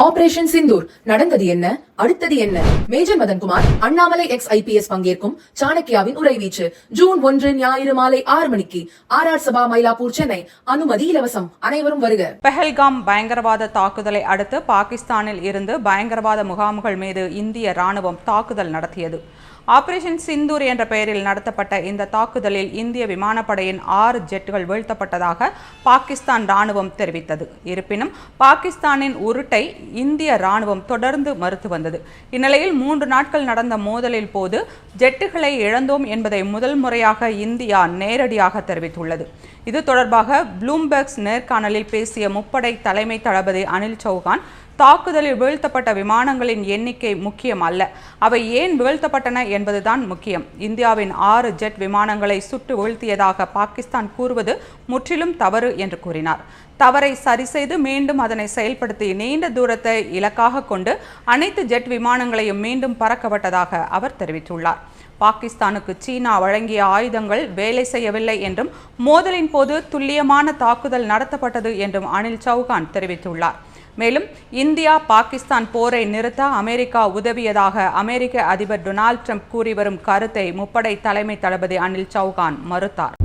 Operation Sindoor நடந்தது என்ன, அடுத்தது என்ன? Major Madankumar, Annamalai ex IPS பங்கேற்கும் சாணக்கியாவின் உரைவீச்சு. ஜூன் 1 ஞாயிறு மாலை 6 மணிக்கு RR சபா, மயிலாப்பூர், சென்னை. அனுமதி இலவசம். அனைவரும் வருக. பெஹல்காம் பயங்கரவாத தாக்குதலை அடுத்து பாகிஸ்தானில் இருந்து பயங்கரவாத முகாம்கள் மீது இந்திய ராணுவம் தாக்குதல் நடத்தியது. ஆபரேஷன் சிந்தூர் என்ற பெயரில் நடத்தப்பட்ட இந்த தாக்குதலில் இந்திய விமானப்படையின் 6 ஜெட்டுகள் வீழ்த்தப்பட்டதாக பாகிஸ்தான் ராணுவம் தெரிவித்தது. இருப்பினும் பாகிஸ்தானின் உருட்டை இந்திய ராணுவம் தொடர்ந்து மறுத்து வந்தது. இந்நிலையில் 3 நாட்கள் நடந்த மோதலில் போது ஜெட்டுகளை இழந்தோம் என்பதை முதல் முறையாக இந்தியா நேரடியாக தெரிவித்துள்ளது. இது தொடர்பாக ப்ளூம்பெர்க் நேர்காணலில் பேசிய முப்படை தலைமை தளபதி அனில் சௌஹான், தாக்குதலில் வீழ்த்தப்பட்ட விமானங்களின் எண்ணிக்கை முக்கியம் அல்ல, அவை ஏன் வீழ்த்தப்பட்டன என்பதுதான் முக்கியம். இந்தியாவின் 6 ஜெட் விமானங்களை சுட்டு வீழ்த்தியதாக பாகிஸ்தான் கூறுவது முற்றிலும் தவறு என்று கூறினார். தவறை சரி செய்து மீண்டும் அதனை செயல்படுத்தி நீண்ட தூரத்தை இலக்காக கொண்டு அனைத்து ஜெட் விமானங்களையும் மீண்டும் பறக்கவிட்டதாக அவர் தெரிவித்துள்ளார். பாகிஸ்தானுக்கு சீனா வழங்கிய ஆயுதங்கள் வேலை செய்யவில்லை என்றும் மோதலின் போது துல்லியமான தாக்குதல் நடத்தப்பட்டது என்றும் அனில் சௌஹான் தெரிவித்துள்ளார். மேலும் இந்தியா பாகிஸ்தான் போரை நிறுத்த அமெரிக்கா உதவியதாக அமெரிக்க அதிபர் டொனால்ட் ட்ரம்ப் கூறி வரும் கருத்தை முப்படை தலைமை தளபதி அனில் சௌஹான் மறுத்தார்.